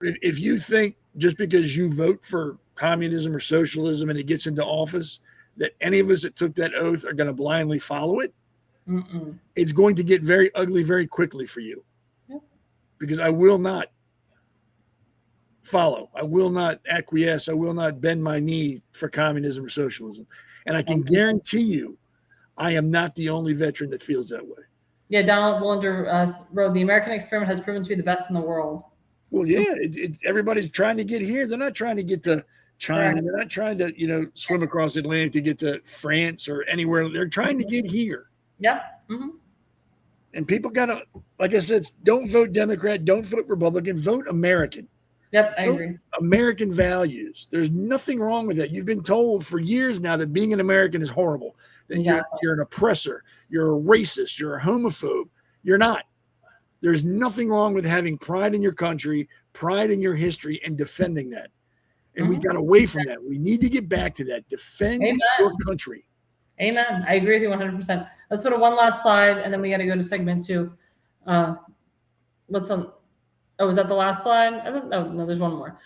If you think just because you vote for communism or socialism and it gets into office, that any of us that took that oath are going to blindly follow it, it's going to get very ugly very quickly for you. Yep. Because I will not follow. I will not acquiesce. I will not bend my knee for communism or socialism. And I can guarantee you, I am not the only veteran that feels that way. Yeah, Donald Willinger wrote, the American experiment has proven to be the best in the world. Well, yeah, everybody's trying to get here. They're not trying to get to China. Right. They're not trying to, swim across the Atlantic to get to France or anywhere. They're trying to get here. Yeah. Mm-hmm. And people got to, like I said, don't vote Democrat, don't vote Republican, vote American. Yep, I agree. American values. There's nothing wrong with that. You've been told for years now that being an American is horrible, that you're an oppressor, you're a racist, you're a homophobe. You're not. There's nothing wrong with having pride in your country, pride in your history, and defending that. And we got away from that. We need to get back to that. Defend your country. Amen. I agree with you 100%. Let's go to one last slide, and then we got to go to segment 2. What's on? Oh, was that the last slide? No, there's one more.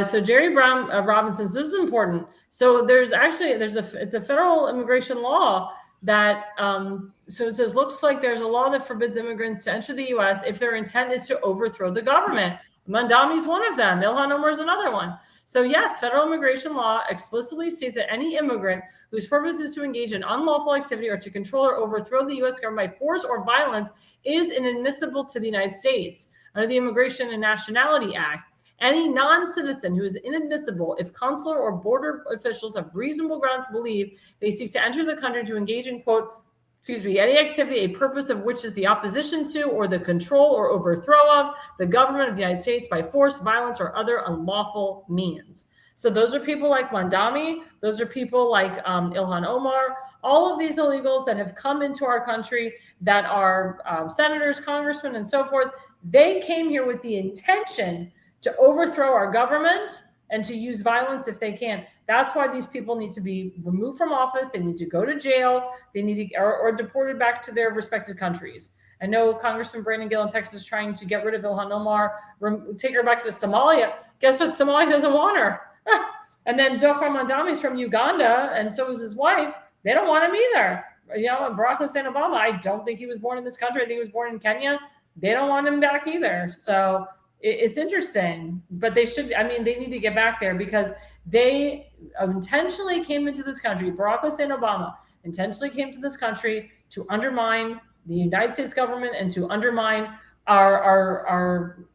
So Jerry Brown Robinson, so this is important. So it's a federal immigration law that, so it says, looks like there's a law that forbids immigrants to enter the U.S. if their intent is to overthrow the government. Mandami is one of them. Ilhan Omar is another one. So yes, federal immigration law explicitly states that any immigrant whose purpose is to engage in unlawful activity or to control or overthrow the U.S. government by force or violence is inadmissible to the United States. Under the Immigration and Nationality Act, any non-citizen who is inadmissible if consular or border officials have reasonable grounds to believe they seek to enter the country to engage in, any activity, a purpose of which is the opposition to or the control or overthrow of the government of the United States by force, violence, or other unlawful means. So those are people like Mandami. Those are people like Ilhan Omar. All of these illegals that have come into our country that are senators, congressmen, and so forth, they came here with the intention to overthrow our government and to use violence if they can. That's why these people need to be removed from office. They need to go to jail. They need to or deported back to their respective countries. I know Congressman Brandon Gill in Texas is trying to get rid of Ilhan Omar, take her back to Somalia. Guess what? Somalia doesn't want her. And then Zohar Mandami is from Uganda, and so is his wife. They don't want him either. And Barack Hussein Obama, I don't think he was born in this country. I think he was born in Kenya. They don't want him back either. So it's interesting, but they need to get back there because they intentionally came into this country. Barack Hussein Obama intentionally came to this country to undermine the United States government and to undermine our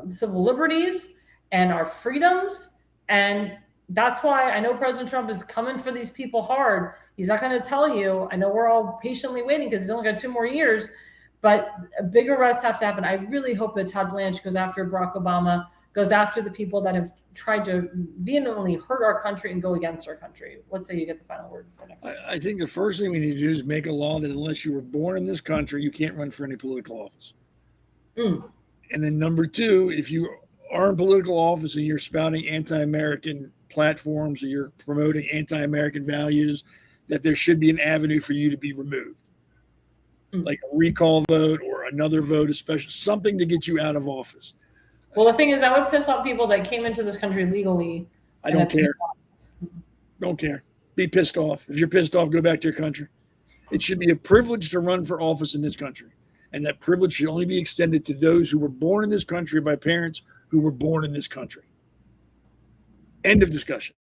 civil liberties and our freedoms. And that's why I know President Trump is coming for these people hard. He's not going to tell you. I know we're all patiently waiting because he's only got 2 more years. But big arrests have to happen. I really hope that Todd Blanche goes after Barack Obama, goes after the people that have tried to vehemently hurt our country and go against our country. Let's say you get the final word for next time. I think the first thing we need to do is make a law that unless you were born in this country, you can't run for any political office. And then number 2, if you are in political office and you're spouting anti-American platforms or you're promoting anti-American values, that there should be an avenue for you to be removed. Like a recall vote or another vote, especially something to get you out of office. Well, the thing is, I would piss off people that came into this country legally. I don't care. Don't care. Be pissed off. If you're pissed off, go back to your country. It should be a privilege to run for office in this country. And that privilege should only be extended to those who were born in this country by parents who were born in this country. End of discussion.